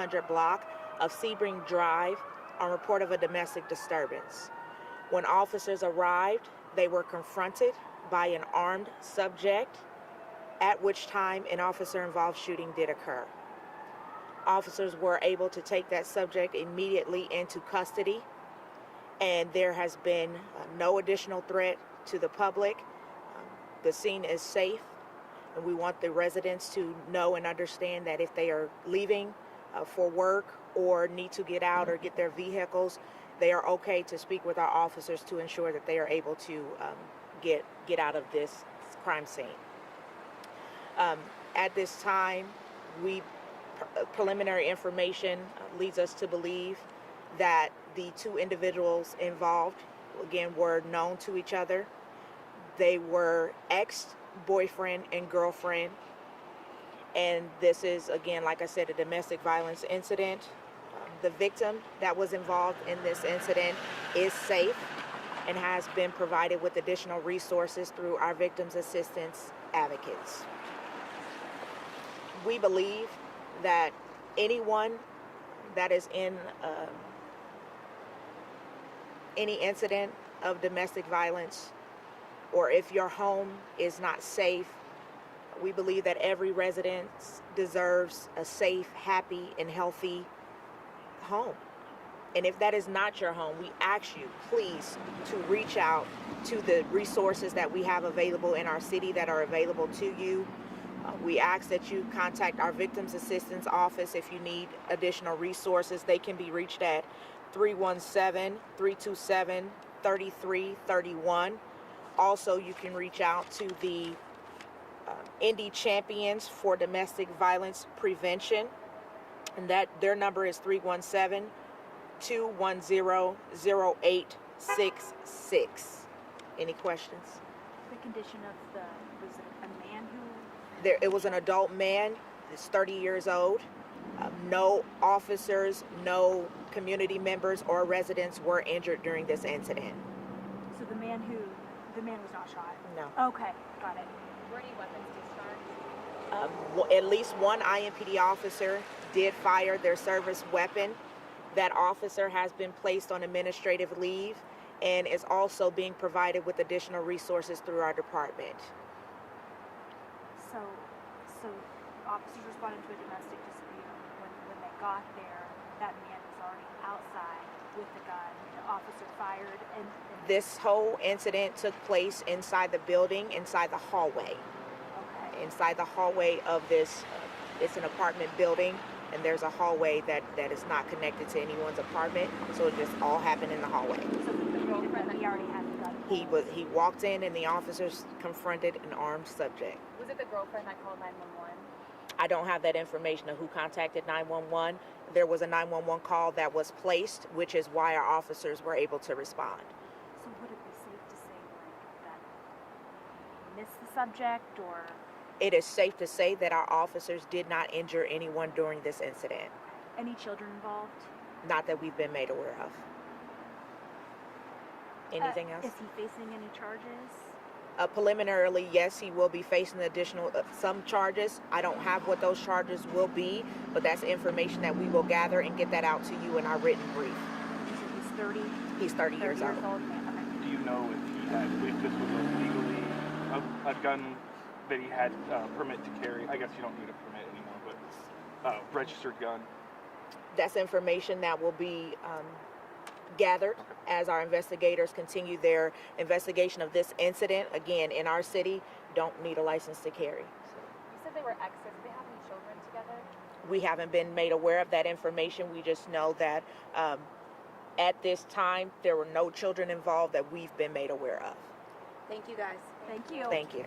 100 block of Sebring Drive on report of a domestic disturbance. When officers arrived, they were confronted by an armed subject, at which time an officer-involved shooting did occur. Officers were able to take that subject immediately into custody, and there has been no additional threat to the public. The scene is safe, and we want the residents to know and understand that if they are leaving for work or need to get out or get their vehicles, they are okay to speak with our officers to ensure that they are able to get out of this crime scene. At this time, preliminary information leads us to believe that the two individuals involved, again, were known to each other. They were ex-boyfriend and girlfriend, and this is, again, like I said, a domestic violence incident. The victim that was involved in this incident is safe and has been provided with additional resources through our victims assistance advocates. We believe that anyone that is in any incident of domestic violence, or if your home is not safe, we believe that every resident deserves a safe, happy, and healthy home. And if that is not your home, we ask you, please, to reach out to the resources that we have available in our city that are available to you. We ask that you contact our Victims Assistance Office if you need additional resources. They can be reached at 317-327-3331. Also, you can reach out to the Indie Champions for Domestic Violence Prevention, and that their number is 317-210-0866. Any questions? The condition of was it a man who? It was an adult man. He's 30 years old. No officers, no community members or residents were injured during this incident. So the man was not shot? No. Okay, got it. Were any weapons discharged? At least one IMPD officer did fire their service weapon. That officer has been placed on administrative leave and is also being provided with additional resources through our department. So officers responded to a domestic dispute. When they got there, that man was already outside with the gun. The officer fired and this whole incident took place inside the building, inside the hallway. Okay. Inside the hallway of this, it's an apartment building, and there's a hallway that is not connected to anyone's apartment, so it just all happened in the hallway. So the girlfriend, he already had the gun. He walked in, and the officers confronted an armed subject. Was it the girlfriend that called 911? I don't have that information of who contacted 911. There was a 911 call that was placed, which is why our officers were able to respond. So would it be safe to say that he missed the subject, or? It is safe to say that our officers did not injure anyone during this incident. Any children involved? Not that we've been made aware of. Anything else? Is he facing any charges? Preliminarily, yes, he will be facing additional some charges. I don't have what those charges will be, but that's information that we will gather and get that out to you in our written brief. He's 30? He's 30 years old. Okay. Do you know if this was a legally a gun that he had permit to carry? I guess you don't need a permit anymore, but registered gun. That's information that will be gathered as our investigators continue their investigation of this incident. Again, in our city, don't need a license to carry. You said they were exes. Did they have any children together? We haven't been made aware of that information. We just know that at this time, there were no children involved that we've been made aware of. Thank you, guys. Thank you. Thank you.